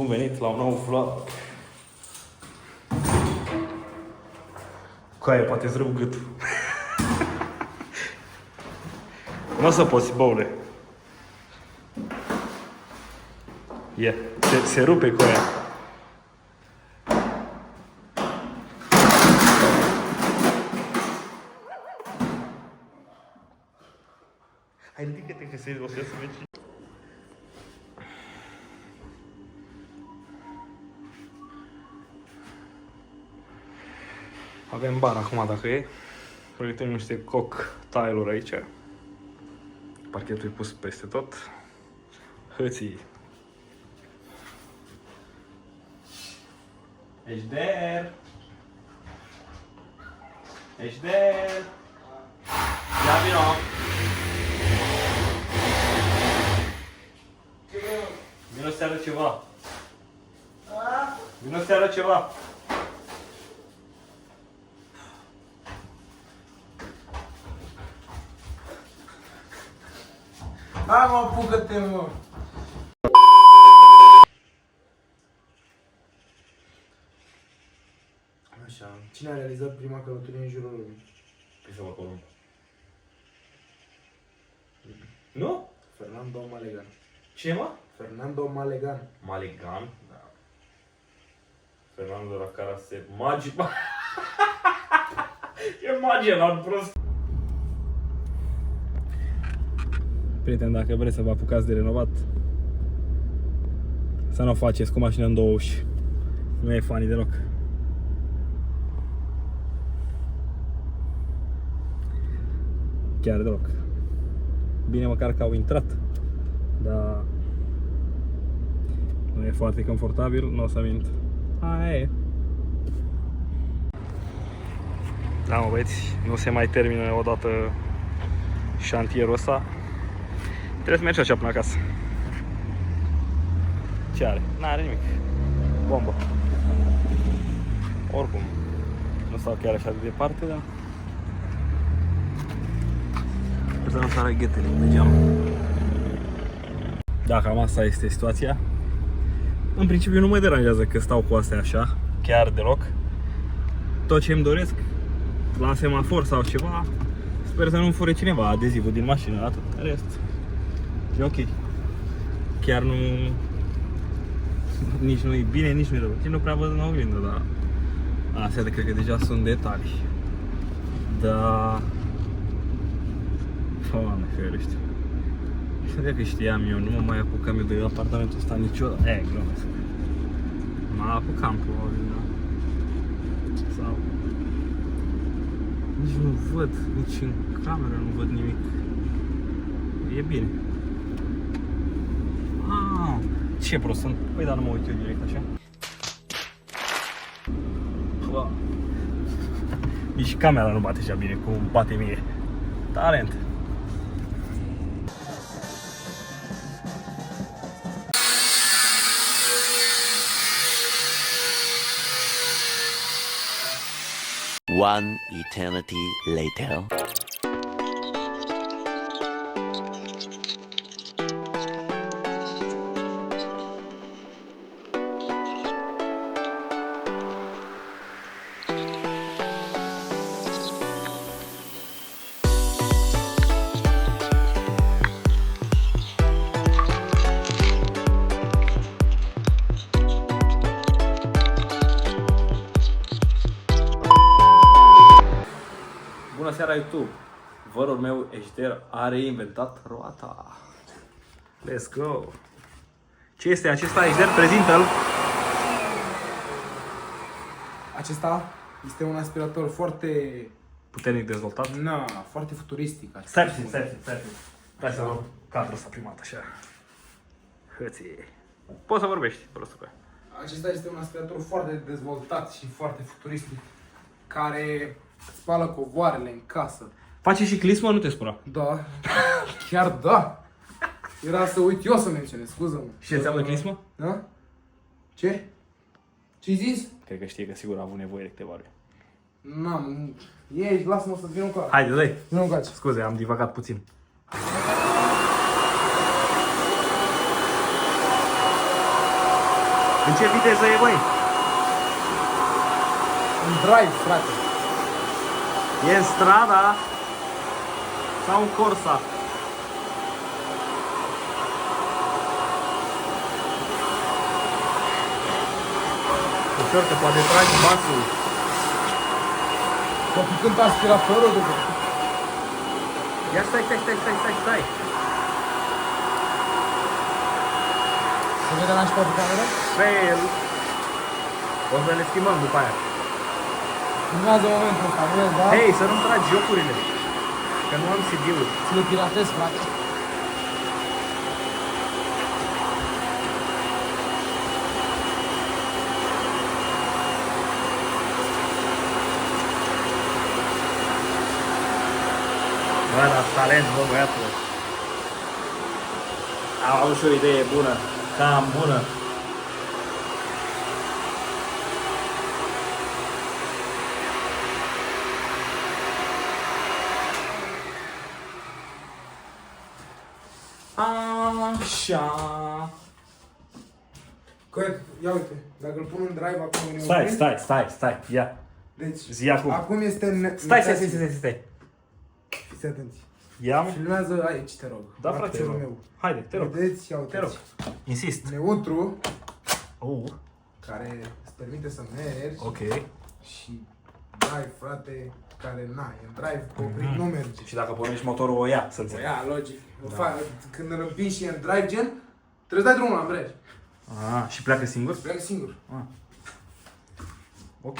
Bun venit la un nou vlog. Coaie, poate îți rup gâtul. Nu o să poți, băule. Se rupe coaia. Hai, ridică-te că o să vezi. Avem bar acum dacă e. Pregătim niște cocktailuri aici. Parchetul e pus peste tot. Hății. Ești there? Ești there? Ia vino! Vino să te arăt ceva. Vino să te arăt ceva. Hai mă, apucă-te mă! Așa, cine a realizat prima călătorie în jurul lumii? Christopher Columb. Nu? Fernando Malegan. Ce, mă? Fernando Malegan. Malegan? Da. Fernando la care se magi... E magie la prost. Prieten, dacă vreți să vă apucați de renovat, să nu o faceți cu mașina în două uși. Nu e funny deloc. Chiar deloc. Bine măcar că au intrat, dar nu e foarte confortabil, nu o să mint. Aia e. Da, mă băieți, nu se mai termină odată șantierul ăsta. Trebuie să mergi așa până acasă. Ce are? N-are nimic. Bombă. Oricum, nu stau chiar așa de departe, dar... Sper să nu sară ghetele de geam. Da, cam asta este situația. În principiu nu mă deranjează că stau cu astea așa, chiar deloc. Tot ce îmi doresc, la semafor sau ceva, sper să nu fure cineva adezivul din mașină, atât. Rest. E ok. Chiar nu... Nici nu e bine, nici nu e rău. Nu prea văd în oglindă, dar... Astea cred că deja sunt detalii. Da... Doamne ferește. Și dacă știam eu, nu mă mai apucam eu de apartamentul ăsta niciodată. Glumesc. Mă apucam probabil, da. Sau... Nici nu văd, nici în cameră nu văd nimic. E bine. Ce prost sunt? Păi dar nu mă uit eu direct așa. Nici camera nu bate așa bine cum bate mie. Talent. One eternity later. Bună seara YouTube! Vărul meu Ejder a reinventat roata. Let's go! Ce este acesta, Ejder? Prezintă-l! Acesta este un aspirator foarte... Puternic dezvoltat. Foarte futuristic. Stai puțin. Hai să luăm cadrul ăsta prima dată, așa. Hăție. Poți să vorbești, prostul că. Acesta este un aspirator foarte dezvoltat și foarte futuristic, care spală covoarele în casă. Face și clismă, nu te spura? Da, chiar da. Era să uit eu să menționez, scuză-mă. Și ce înseamnă clismă? Da? Ce? Ce-ai zis? Cred că știe că sigur a avut nevoie de câteva ori. N-am, ieși, lasă-mă să vin încoace. Haide, dă-i! Vin încoace. Scuze, am divagat puțin. În ce viteză e, băi? În drive, frate. E în strada sau în Corsa? Ușor că poate tragi basul. Poate când aspiratorul de gând. Ia stai. Se vede la pe cameră? Fail. O să le schimbăm după aia. Urmează momentul ăsta, nu vezi, da? Hei, să nu-mi tragi jocurile. Că nu am CD-uri. Să le piratez, frate. Bă, dar talent, bă, băiatule. Am avut și o idee bună. Cam bună. Așa. Corect, ia uite, dacă îl pun în drive acum ne oprim. Stai. Ia. Deci, Zi acum. acum este în... Stai. Fiți atenți. Ia. Filmează aici, te rog. Da, frate, Laptelul rog. meu. Haide, te rog. Vedeți, ia uite. Te rog. Insist. Neutru, Oh, care îți permite să mergi. ok. Și drive, frate, care e în drive, oprit, nu merge. Și dacă pornești motorul, o ia, să O înțeleg. ia, logic. Când îl împingi și e în drive gen, trebuie să dai drumul la îmbrej. Ah, și pleacă singur? Pleacă singur. Ok.